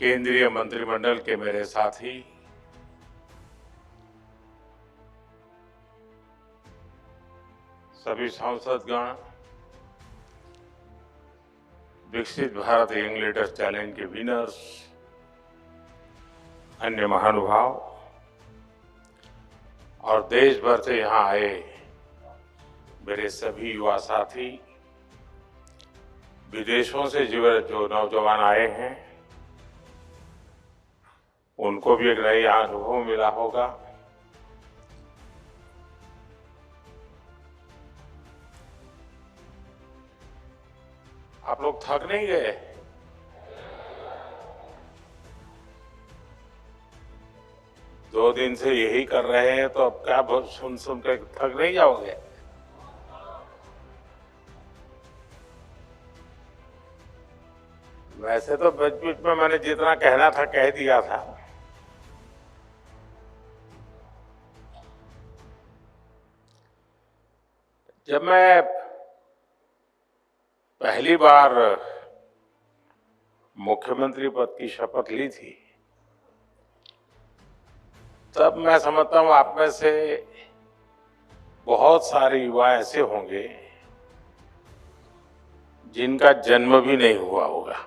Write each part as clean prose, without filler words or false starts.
केंद्रीय मंत्रिमंडल के मेरे साथी, सभी सांसदगण, विकसित भारत यंग लीडर्स चैलेंज के विनर्स, अन्य महानुभाव और देश भर से यहां आए मेरे सभी युवा साथी, विदेशों से जो नौजवान आए हैं, उनको भी एक नया अनुभव मिला होगा। आप लोग थक नहीं गए? दो दिन से यही कर रहे हैं तो अब क्या सुन सुन के थक नहीं जाओगे? वैसे तो बीच बीच में मैंने जितना कहना था कह दिया था। जब मैं पहली बार मुख्यमंत्री पद की शपथ ली थी, तब मैं समझता हूं आप में से बहुत सारे युवा ऐसे होंगे जिनका जन्म भी नहीं हुआ होगा।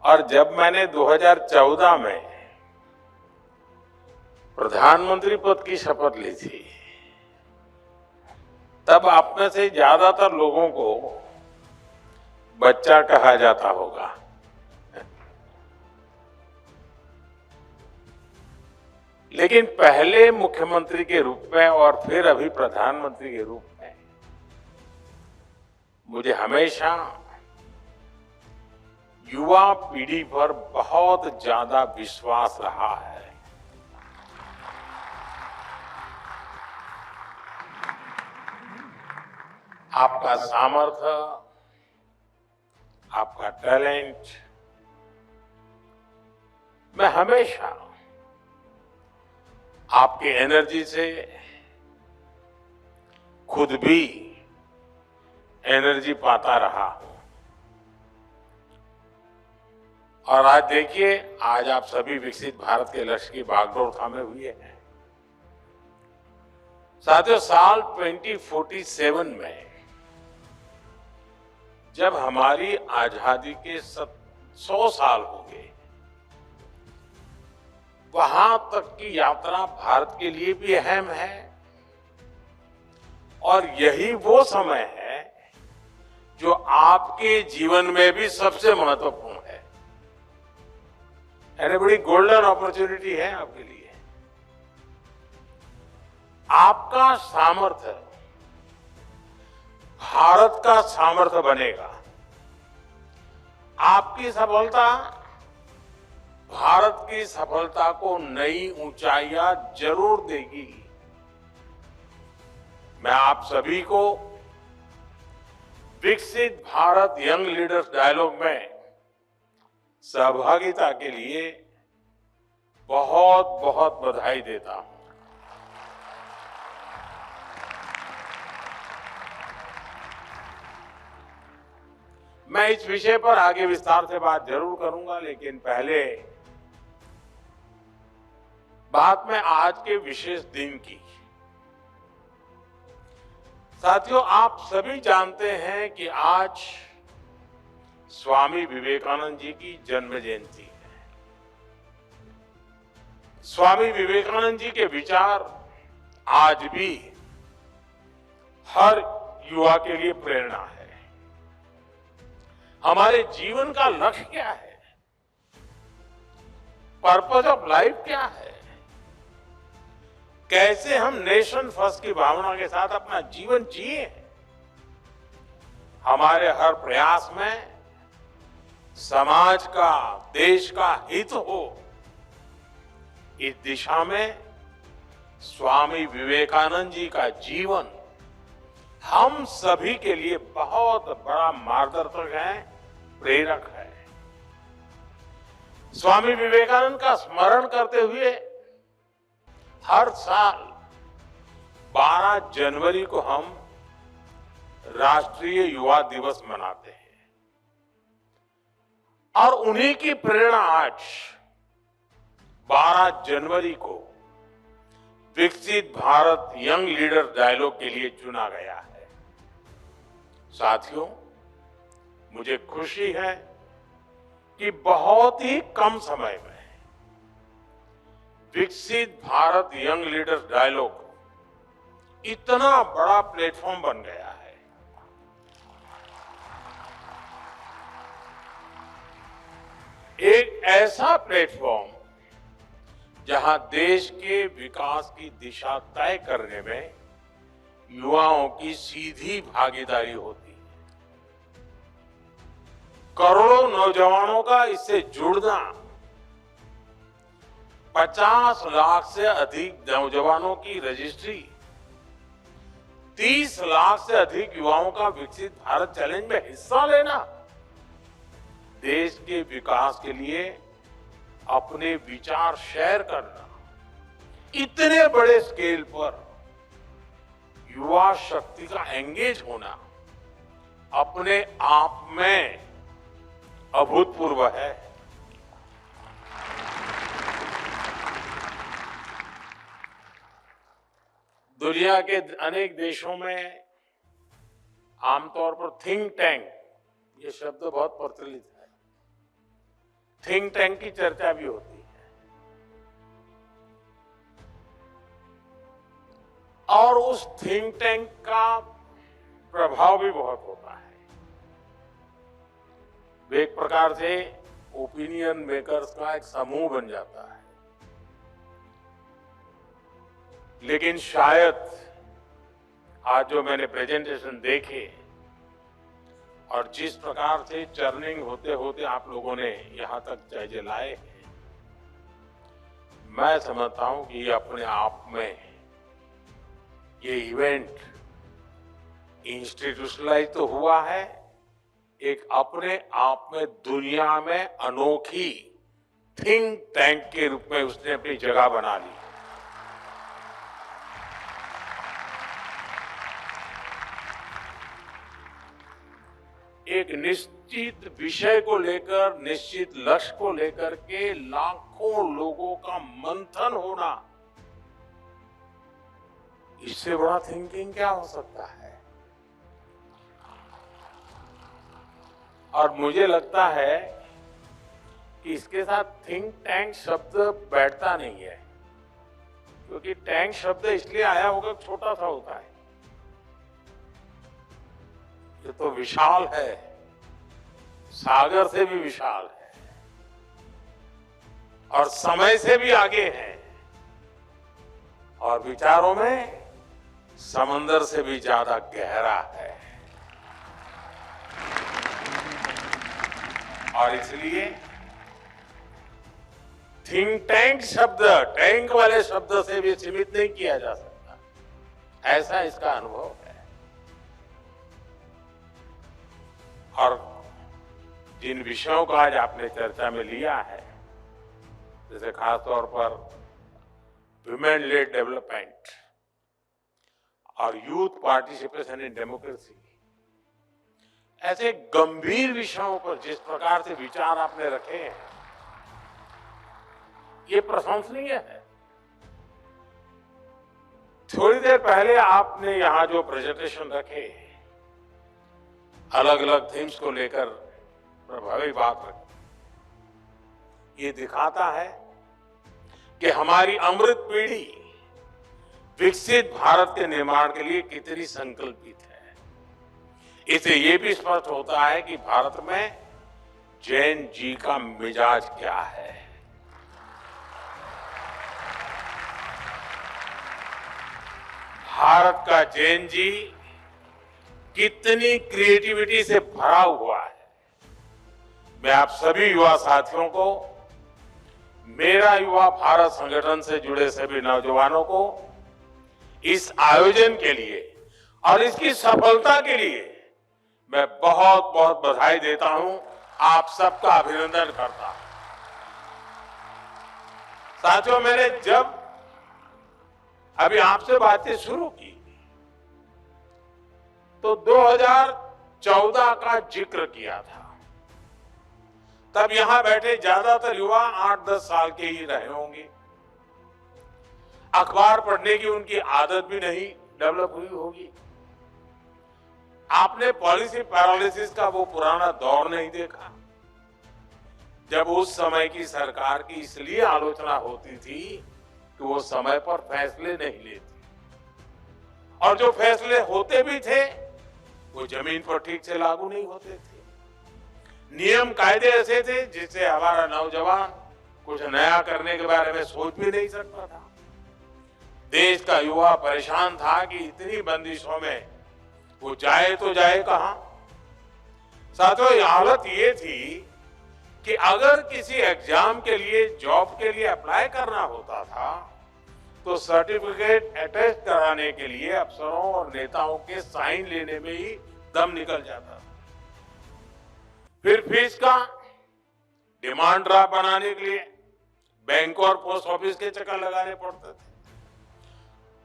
और जब मैंने 2014 में प्रधानमंत्री पद की शपथ ली थी, तब आप में से ज्यादातर लोगों को बच्चा कहा जाता होगा। लेकिन पहले मुख्यमंत्री के रूप में और फिर अभी प्रधानमंत्री के रूप में मुझे हमेशा युवा पीढ़ी पर बहुत ज्यादा विश्वास रहा है। आपका सामर्थ्य, आपका टैलेंट, मैं हमेशा आपकी एनर्जी से खुद भी एनर्जी पाता रहा हूं। और आज देखिए, आज आप सभी विकसित भारत के लक्ष्य की बागडोर थामे हुए हैं। साथियों, साल 2047 में जब हमारी आजादी के 100 साल होंगे, वहां तक की यात्रा भारत के लिए भी अहम है और यही वो समय है जो आपके जीवन में भी सबसे महत्वपूर्ण है। यानी बड़ी गोल्डन अपॉर्चुनिटी है आपके लिए। आपका सामर्थ्य भारत का सामर्थ्य बनेगा। आपकी सफलता भारत की सफलता को नई ऊंचाइयां जरूर देगी। मैं आप सभी को विकसित भारत यंग लीडर्स डायलॉग में सहभागिता के लिए बहुत बहुत बधाई देता हूं। मैं इस विषय पर आगे विस्तार से बात जरूर करूंगा, लेकिन पहले बात में आज के विशेष दिन की। साथियों, आप सभी जानते हैं कि आज स्वामी विवेकानंद जी की जन्म जयंती है। स्वामी विवेकानंद जी के विचार आज भी हर युवा के लिए प्रेरणा है। हमारे जीवन का लक्ष्य क्या है? पर्पस ऑफ लाइफ क्या है? कैसे हम नेशन फर्स्ट की भावना के साथ अपना जीवन जिए? हमारे हर प्रयास में समाज का, देश का हित हो, इस दिशा में स्वामी विवेकानंद जी का जीवन हम सभी के लिए बहुत बड़ा मार्गदर्शक है, प्रेरक है। स्वामी विवेकानंद का स्मरण करते हुए हर साल 12 जनवरी को हम राष्ट्रीय युवा दिवस मनाते हैं और उन्हीं की प्रेरणा आज 12 जनवरी को विकसित भारत यंग लीडर डायलॉग के लिए चुना गया है। साथियों, मुझे खुशी है कि बहुत ही कम समय में विकसित भारत यंग लीडर डायलॉग इतना बड़ा प्लेटफॉर्म बन गया है। एक ऐसा प्लेटफॉर्म जहां देश के विकास की दिशा तय करने में युवाओं की सीधी भागीदारी होती है। करोड़ों नौजवानों का इससे जुड़ना, 50 लाख से अधिक नौजवानों की रजिस्ट्री, 30 लाख से अधिक युवाओं का विकसित भारत चैलेंज में हिस्सा लेना, देश के विकास के लिए अपने विचार शेयर करना, इतने बड़े स्केल पर युवा शक्ति का एंगेज होना अपने आप में अभूतपूर्व है। दुनिया के अनेक देशों में आमतौर पर थिंक टैंक, ये शब्द बहुत प्रचलित है। थिंक टैंक की चर्चा भी होती है और उस थिंक टैंक का प्रभाव भी बहुत होता है। वे एक प्रकार से ओपिनियन मेकर्स का एक समूह बन जाता है। लेकिन शायद आज जो मैंने प्रेजेंटेशन देखे और जिस प्रकार से चर्निंग होते होते आप लोगों ने यहां तक चीजें लाए हैं, मैं समझता हूं कि ये अपने आप में ये इवेंट इंस्टीट्यूशनलाइज तो हुआ है, एक अपने आप में दुनिया में अनोखी थिंक टैंक के रूप में उसने अपनी जगह बना ली। एक निश्चित विषय को लेकर, निश्चित लक्ष्य को लेकर के लाखों लोगों का मंथन होना, इससे बड़ा थिंकिंग क्या हो सकता है। और मुझे लगता है कि इसके साथ थिंक टैंक शब्द बैठता नहीं है, क्योंकि टैंक शब्द इसलिए आया होगा, छोटा सा होता है। ये तो विशाल है, सागर से भी विशाल है और समय से भी आगे है और विचारों में समंदर से भी ज्यादा गहरा है। और इसलिए थिंक टैंक शब्द टैंक वाले शब्द से भी सीमित नहीं किया जा सकता, ऐसा इसका अनुभव है। और जिन विषयों को आज आपने चर्चा में लिया है, जैसे खासतौर पर वुमेन लेड डेवलपमेंट और यूथ पार्टिसिपेशन इन डेमोक्रेसी, ऐसे गंभीर विषयों पर जिस प्रकार से विचार आपने रखे हैं, ये प्रशंसनीय है। थोड़ी देर पहले आपने यहां जो प्रेजेंटेशन रखे, अलग अलग थीम्स को लेकर प्रभावी बात रखी, ये दिखाता है कि हमारी अमृत पीढ़ी विकसित भारत के निर्माण के लिए कितनी संकल्पित है। इससे ये भी स्पष्ट होता है कि भारत में जैन जी का मिजाज क्या है। भारत का जैन जी कितनी क्रिएटिविटी से भरा हुआ है। मैं आप सभी युवा साथियों को, मेरा युवा भारत संगठन से जुड़े सभी नौजवानों को इस आयोजन के लिए और इसकी सफलता के लिए मैं बहुत बहुत बधाई देता हूं, आप सबका अभिनंदन करता हूं। साथियों, मैंने जब अभी आपसे बातें शुरू की तो 2014 का जिक्र किया था। तब यहां बैठे ज्यादातर युवा 8-10 साल के ही रहे होंगे। अखबार पढ़ने की उनकी आदत भी नहीं डेवलप हुई होगी। आपने पॉलिसी पैरालिसिस का वो पुराना दौर नहीं देखा, जब उस समय की सरकार की इसलिए आलोचना होती थी कि वो समय पर फैसले नहीं लेती, और जो फैसले होते भी थे वो जमीन पर ठीक से लागू नहीं होते थे। नियम कायदे ऐसे थे जिससे हमारा नौजवान कुछ नया करने के बारे में सोच भी नहीं सकता था। देश का युवा परेशान था कि इतनी बंदिशों में वो जाए तो जाए कहां। साथियों, ये हालत ये थी कि अगर किसी एग्जाम के लिए, जॉब के लिए अप्लाई करना होता था तो सर्टिफिकेट अटेस्ट कराने के लिए अफसरों और नेताओं के साइन लेने में ही दम निकल जाता था। फिर फीस का डिमांड ड्राफ्ट बनाने के लिए बैंक और पोस्ट ऑफिस के चक्कर लगाने पड़ते थे।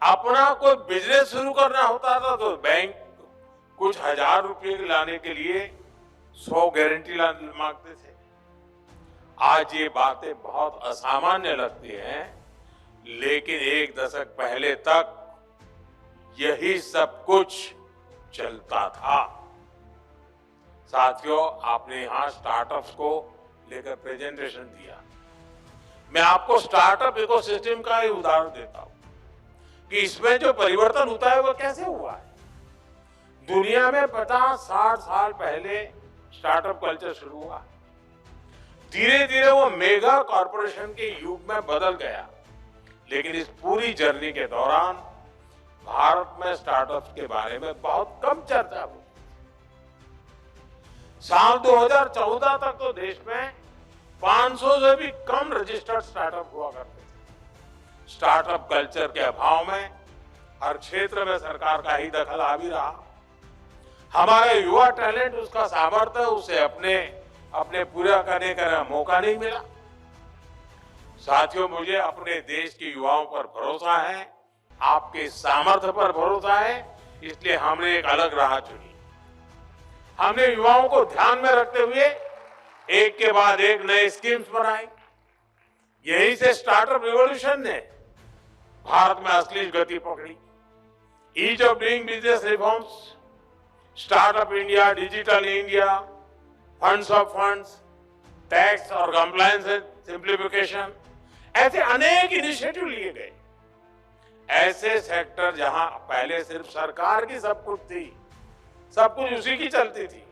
अपना कोई बिजनेस शुरू करना होता था तो बैंक कुछ हजार रुपए लाने के लिए 100 गारंटी मांगते थे। आज ये बातें बहुत असामान्य लगती हैं, लेकिन एक दशक पहले तक यही सब कुछ चलता था। साथियों, आपने यहां स्टार्टअप्स को लेकर प्रेजेंटेशन दिया। मैं आपको स्टार्टअप इकोसिस्टम का ही उदाहरण देता हूं कि इसमें जो परिवर्तन होता है वो कैसे हुआ है। दुनिया में 50-60 साल पहले स्टार्टअप कल्चर शुरू हुआ, धीरे धीरे वो मेगा कॉरपोरेशन के युग में बदल गया। लेकिन इस पूरी जर्नी के दौरान भारत में स्टार्टअप्स के बारे में बहुत कम चर्चा हुई। साल 2014 तक तो देश में 500 से भी कम रजिस्टर्ड स्टार्टअप हुआ करते थे। स्टार्टअप कल्चर के अभाव में हर क्षेत्र में सरकार का ही दखल आ भी रहा। हमारे युवा टैलेंट, उसका सामर्थ्य, उसे अपने पूरा करने का मौका नहीं मिला। साथियों, मुझे अपने देश के युवाओं पर भरोसा है, आपके सामर्थ्य पर भरोसा है, इसलिए हमने एक अलग राह चुनी। हमने युवाओं को ध्यान में रखते हुए एक के बाद एक नए स्कीम्स बनाई। यहीं से स्टार्टअप रिवॉल्यूशन ने भारत में असली गति पकड़ी। Ease of doing business reforms, startup India, digital India, funds of funds, tax और कंप्लायंस सिंप्लीफिकेशन, ऐसे अनेक इनिशिएटिव लिए गए। ऐसे सेक्टर जहां पहले सिर्फ सरकार की सब कुछ थी, सब कुछ उसी की चलती थी,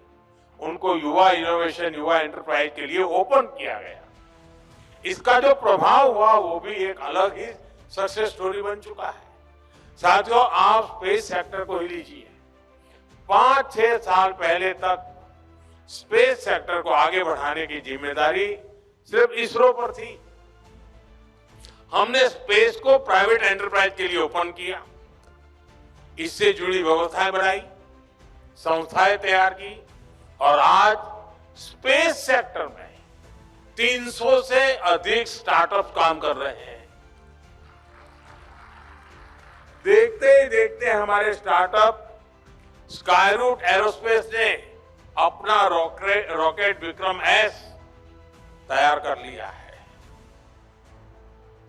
उनको युवा इनोवेशन, युवा एंटरप्राइज के लिए ओपन किया गया। इसका जो प्रभाव हुआ वो भी एक अलग ही सक्सेस स्टोरी बन चुका है। साथियों, आप स्पेस सेक्टर को ही लीजिए। 5-6 साल पहले तक स्पेस सेक्टर को आगे बढ़ाने की जिम्मेदारी सिर्फ इसरो पर थी। हमने स्पेस को प्राइवेट एंटरप्राइज के लिए ओपन किया, इससे जुड़ी व्यवस्थाएं बनाई, संस्थाएं तैयार की, और आज स्पेस सेक्टर में 300 से अधिक स्टार्टअप काम कर रहे हैं। देखते ही देखते हमारे स्टार्टअप स्काईरूट एरोस्पेस ने अपना रॉकेट विक्रम एस तैयार कर लिया है।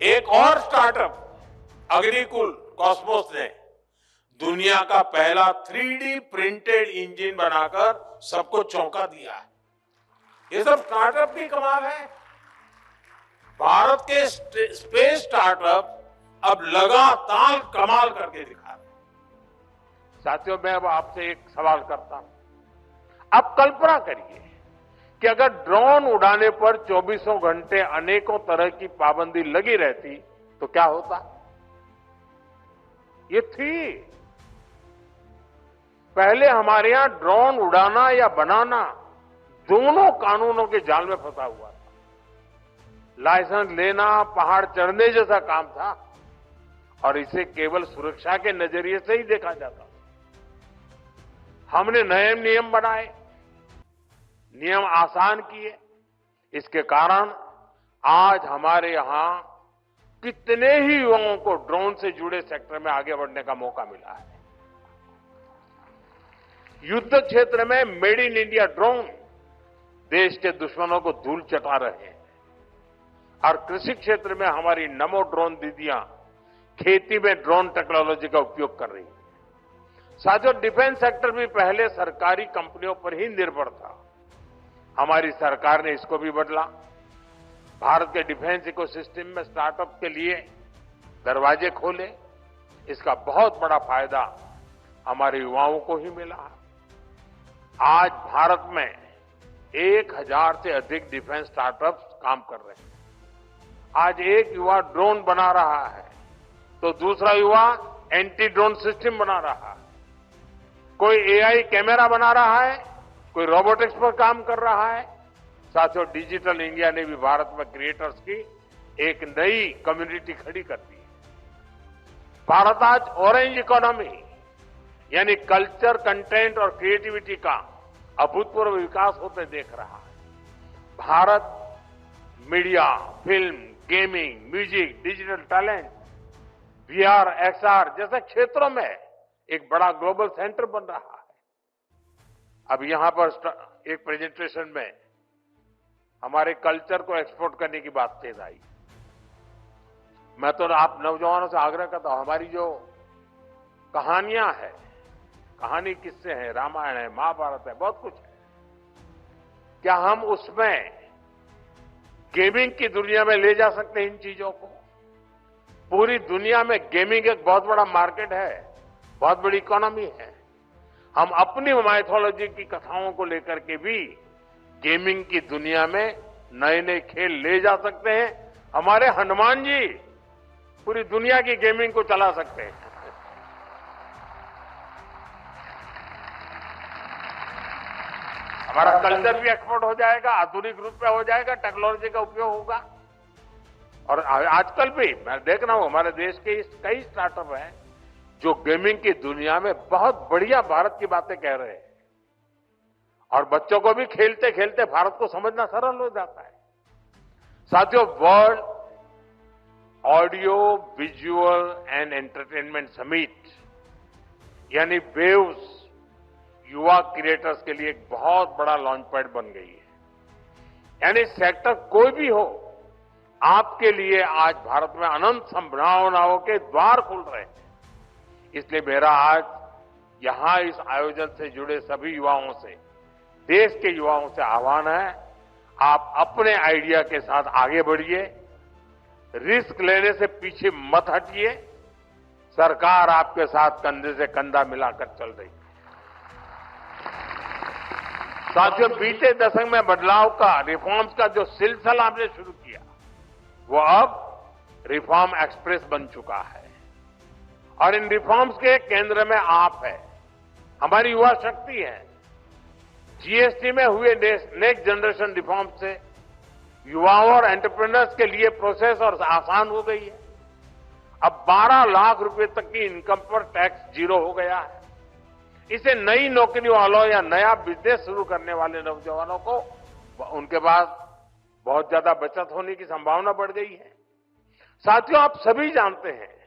एक और स्टार्टअप अग्निकुल कॉस्मोस ने दुनिया का पहला 3D प्रिंटेड इंजन बनाकर सबको चौंका दिया है। ये सब स्टार्टअप की कमाल है। भारत के स्पेस स्टार्टअप अब लगातार कमाल करके दिखा रहे। साथियों, मैं अब आपसे एक सवाल करता हूं। आप कल्पना करिए कि अगर ड्रोन उड़ाने पर 24 घंटे अनेकों तरह की पाबंदी लगी रहती तो क्या होता। ये थी पहले हमारे यहां ड्रोन उड़ाना या बनाना दोनों कानूनों के जाल में फंसा हुआ था। लाइसेंस लेना पहाड़ चढ़ने जैसा काम था और इसे केवल सुरक्षा के नजरिए से ही देखा जाता। हमने नए नियम बनाए, नियम आसान किए। इसके कारण आज हमारे यहां कितने ही युवाओं को ड्रोन से जुड़े सेक्टर में आगे बढ़ने का मौका मिला है। युद्ध क्षेत्र में मेड इन इंडिया ड्रोन देश के दुश्मनों को धूल चटा रहे हैं और कृषि क्षेत्र में हमारी नमो ड्रोन दीदियां खेती में ड्रोन टेक्नोलॉजी का उपयोग कर रही है। साथियों, डिफेंस सेक्टर भी पहले सरकारी कंपनियों पर ही निर्भर था। हमारी सरकार ने इसको भी बदला। भारत के डिफेंस इकोसिस्टम में स्टार्टअप के लिए दरवाजे खोले। इसका बहुत बड़ा फायदा हमारे युवाओं को ही मिला है। आज भारत में 1000 से अधिक डिफेंस स्टार्टअप्स काम कर रहे हैं। आज एक युवा ड्रोन बना रहा है तो दूसरा युवा एंटी ड्रोन सिस्टम बना रहा है। कोई एआई कैमरा बना रहा है, कोई रोबोटिक्स पर काम कर रहा है। साथियों, डिजिटल इंडिया ने भी भारत में क्रिएटर्स की एक नई कम्युनिटी खड़ी कर दी है। भारत आज ऑरेंज इकोनॉमी यानी कल्चर, कंटेंट और क्रिएटिविटी का अभूतपूर्व विकास होते देख रहा है। Bharat media, film, gaming, music, digital talent, VR, XR जैसे क्षेत्रों में एक बड़ा ग्लोबल सेंटर बन रहा है। अब यहां पर एक प्रेजेंटेशन में हमारे कल्चर को एक्सपोर्ट करने की बात तेज आई। मैं तो आप नौजवानों से आग्रह करता हूं, हमारी जो कहानियां हैं, कहानी किस्से हैं, रामायण है, महाभारत है, बहुत कुछ है, क्या हम उसमें गेमिंग की दुनिया में ले जा सकते हैं इन चीजों को? पूरी दुनिया में गेमिंग एक बहुत बड़ा मार्केट है, बहुत बड़ी इकोनॉमी है। हम अपनी माइथोलॉजी की कथाओं को लेकर के भी गेमिंग की दुनिया में नए नए खेल ले जा सकते हैं। हमारे हनुमान जी पूरी दुनिया की गेमिंग को चला सकते हैं। हमारा कल्चर भी एक्सपोर्ट हो जाएगा, आधुनिक रूप में हो जाएगा, टेक्नोलॉजी का उपयोग होगा। और आजकल भी मैं देख रहा हूं हमारे देश के कई स्टार्टअप हैं जो गेमिंग की दुनिया में बहुत बढ़िया भारत की बातें कह रहे हैं और बच्चों को भी खेलते खेलते भारत को समझना सरल हो जाता है। साथियों, world audio visual and entertainment summit यानी वेव्स युवा क्रिएटर्स के लिए एक बहुत बड़ा लॉन्च पैड बन गई है। यानी सेक्टर कोई भी हो, आपके लिए आज भारत में अनंत संभावनाओं के द्वार खुल रहे हैं। इसलिए मेरा आज यहां इस आयोजन से जुड़े सभी युवाओं से, देश के युवाओं से आह्वान है, आप अपने आइडिया के साथ आगे बढ़िए, रिस्क लेने से पीछे मत हटिए। सरकार आपके साथ कंधे से कंधा मिलाकर चल रही है। साथियों, बीते दशक में बदलाव का, रिफॉर्म्स का जो सिलसिला आपने शुरू किया, वो अब रिफॉर्म एक्सप्रेस बन चुका है और इन रिफॉर्म्स के केंद्र में आप है, हमारी युवा शक्ति है। जीएसटी में हुए नेक्स्ट जनरेशन रिफॉर्म से युवाओं और एंटरप्रेन्योर्स के लिए प्रोसेस और आसान हो गई है। अब 12 लाख रुपए तक की इनकम पर टैक्स जीरो हो गया है। इसे नई नौकरी वालों या नया बिजनेस शुरू करने वाले नौजवानों को उनके पास बहुत ज्यादा बचत होने की संभावना बढ़ गई है। साथियों, आप सभी जानते हैं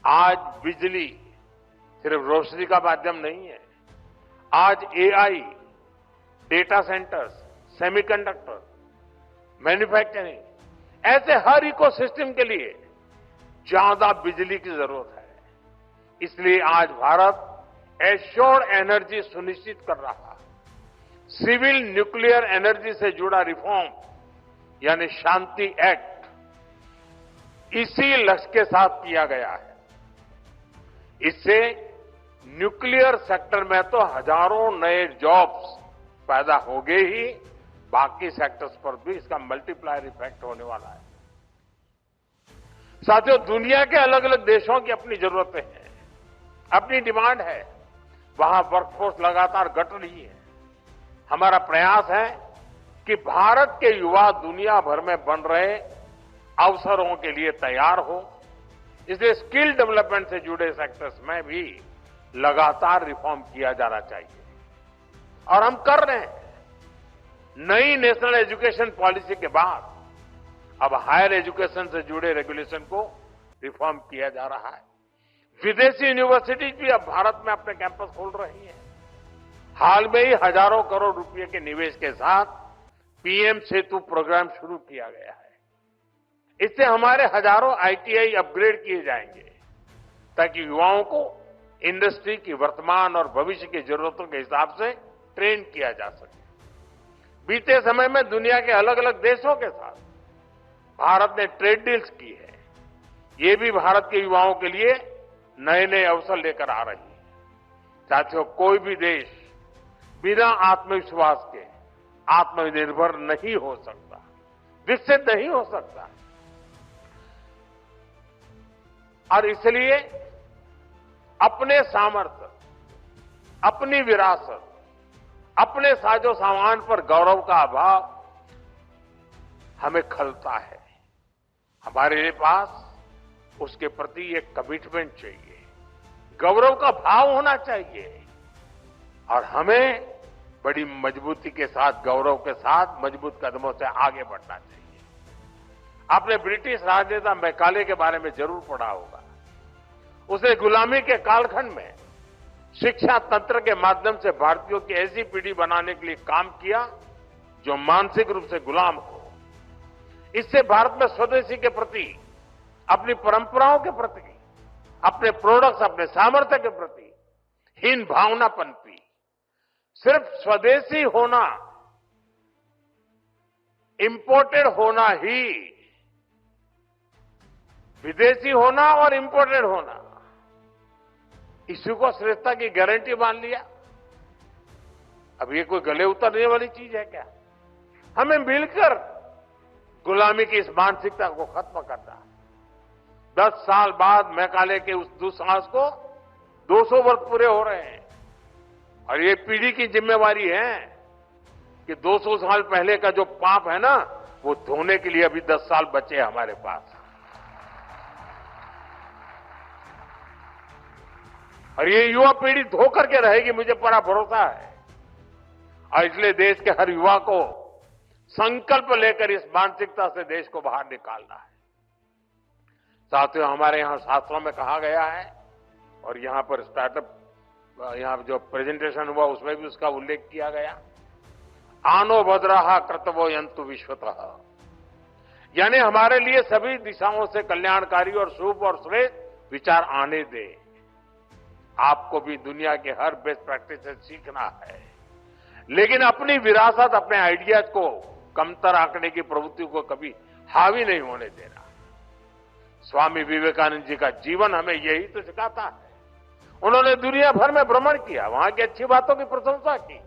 आज बिजली सिर्फ रोशनी का माध्यम नहीं है। आज AI, data centres, semiconductor, manufacturing, ऐसे हर इकोसिस्टम के लिए ज्यादा बिजली की जरूरत है। इसलिए आज भारत एश्योर्ड एनर्जी सुनिश्चित कर रहा है। सिविल न्यूक्लियर एनर्जी से जुड़ा रिफॉर्म यानी शांति एक्ट इसी लक्ष्य के साथ किया गया है। इससे न्यूक्लियर सेक्टर में तो हजारों नए जॉब्स पैदा हो गए ही, बाकी सेक्टर्स पर भी इसका मल्टीप्लायर इफेक्ट होने वाला है। साथियों, दुनिया के अलग अलग देशों की अपनी जरूरतें हैं, अपनी डिमांड है। वहां वर्कफोर्स लगातार घट रही है। हमारा प्रयास है कि भारत के युवा दुनिया भर में बन रहे अवसरों के लिए तैयार हो। इसलिए स्किल डेवलपमेंट से जुड़े सेक्टर्स में भी लगातार रिफॉर्म किया जाना चाहिए और हम कर रहे हैं। नई नेशनल एजुकेशन पॉलिसी के बाद अब हायर एजुकेशन से जुड़े रेगुलेशन को रिफॉर्म किया जा रहा है। विदेशी यूनिवर्सिटीज भी अब भारत में अपने कैंपस खोल रही हैं। हाल में ही हजारों करोड़ रुपए के निवेश के साथ पीएम सेतु प्रोग्राम शुरू किया गया है। इससे हमारे हजारों आईटीआई अपग्रेड किए जाएंगे ताकि युवाओं को इंडस्ट्री की वर्तमान और भविष्य की जरूरतों के हिसाब से ट्रेन किया जा सके। बीते समय में दुनिया के अलग अलग देशों के साथ भारत ने ट्रेड डील्स की है। ये भी भारत के युवाओं के लिए नए नए अवसर लेकर आ रही है। साथियों, कोई भी देश बिना आत्मविश्वास के आत्मनिर्भर नहीं हो सकता, विकसित नहीं हो सकता। और इसलिए अपने सामर्थ्य, अपनी विरासत, अपने साजो सामान पर गौरव का अभाव हमें खलता है। हमारे पास उसके प्रति एक कमिटमेंट चाहिए, गौरव का भाव होना चाहिए और हमें बड़ी मजबूती के साथ, गौरव के साथ मजबूत कदमों से आगे बढ़ना चाहिए। आपने ब्रिटिश राजनेता मैकाले के बारे में जरूर पढ़ा होगा। उसने गुलामी के कालखंड में शिक्षा तंत्र के माध्यम से भारतीयों की ऐसी पीढ़ी बनाने के लिए काम किया जो मानसिक रूप से गुलाम हो। इससे भारत में स्वदेशी के प्रति, अपनी परंपराओं के प्रति, अपने प्रोडक्ट्स, अपने सामर्थ्य के प्रति हीन भावना पनपी। सिर्फ स्वदेशी होना, इंपोर्टेड होना ही, विदेशी होना और इंपोर्टेड होना, इसी को श्रेष्ठता की गारंटी मान लिया। अब ये कोई गले उतरने वाली चीज है क्या? हमें मिलकर गुलामी की इस मानसिकता को खत्म करना है। 10 साल बाद मैकाले के उस दुस्साहस को 200 वर्ष पूरे हो रहे हैं और ये पीढ़ी की जिम्मेवारी है कि 200 साल पहले का जो पाप है ना, वो धोने के लिए अभी 10 साल बचे हैं हमारे पास। और ये युवा पीढ़ी धो करके रहेगी, मुझे पूरा भरोसा है। और इसलिए देश के हर युवा को संकल्प लेकर इस मानसिकता से देश को बाहर निकालना है। साथियों, हमारे यहां शास्त्रों में कहा गया है और यहां पर स्टार्टअप, यहां जो प्रेजेंटेशन हुआ उसमें भी उसका उल्लेख किया गया, आनो भद्रः कर्तव्यो यन्तु विश्वतः। यानी हमारे लिए सभी दिशाओं से कल्याणकारी और शुभ और श्रेष्ठ विचार आने दें। आपको भी दुनिया के हर बेस्ट प्रैक्टिस से सीखना है, लेकिन अपनी विरासत, अपने आइडियाज को कमतर आंकने की प्रवृत्ति को कभी हावी नहीं होने देना। स्वामी विवेकानंद जी का जीवन हमें यही तो सिखाता है। उन्होंने दुनिया भर में भ्रमण किया, वहां की अच्छी बातों की प्रशंसा की,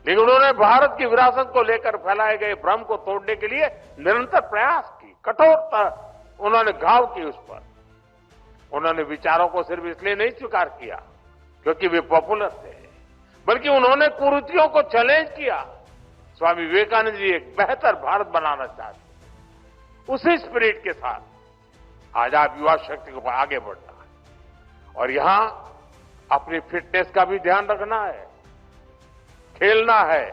लेकिन उन्होंने भारत की विरासत को लेकर फैलाए गए भ्रम को तोड़ने के लिए निरंतर प्रयास की, कठोरता उन्होंने घाव की उस पर। उन्होंने विचारों को सिर्फ इसलिए नहीं स्वीकार किया क्योंकि वे पॉपुलर थे, बल्कि उन्होंने कुरीतियों को चैलेंज किया। स्वामी विवेकानंद जी एक बेहतर भारत बनाना चाहते। उसी स्पिरिट के साथ आज आप युवा शक्ति को आगे बढ़ना है और यहां अपनी फिटनेस का भी ध्यान रखना है, खेलना है,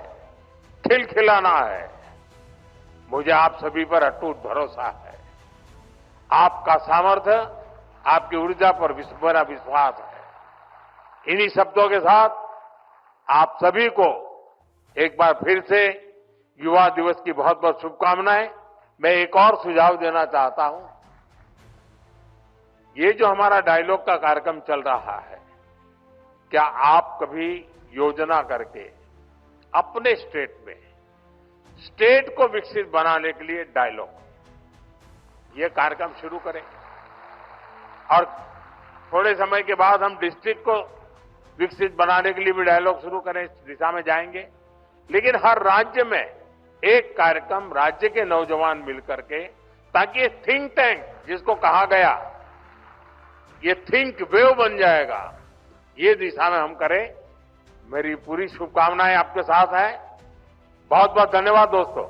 खिलखिलाना है। मुझे आप सभी पर अटूट भरोसा है। आपका सामर्थ्य, आपकी ऊर्जा पर मेरा विश्वास है। इन्हीं शब्दों के साथ आप सभी को एक बार फिर से युवा दिवस की बहुत बहुत शुभकामनाएं। मैं एक और सुझाव देना चाहता हूं। ये जो हमारा डायलॉग का कार्यक्रम चल रहा है, क्या आप कभी योजना करके अपने स्टेट में स्टेट को विकसित बनाने के लिए डायलॉग ये कार्यक्रम शुरू करें और थोड़े समय के बाद हम डिस्ट्रिक्ट को विकसित बनाने के लिए भी डायलॉग शुरू करें, इस दिशा में जाएंगे। लेकिन हर राज्य में एक कार्यक्रम राज्य के नौजवान मिलकर के, ताकि थिंक टैंक जिसको कहा गया, ये थिंक वेव बन जाएगा, ये दिशा में हम करें। मेरी पूरी शुभकामनाएं आपके साथ है। बहुत बहुत धन्यवाद दोस्तों।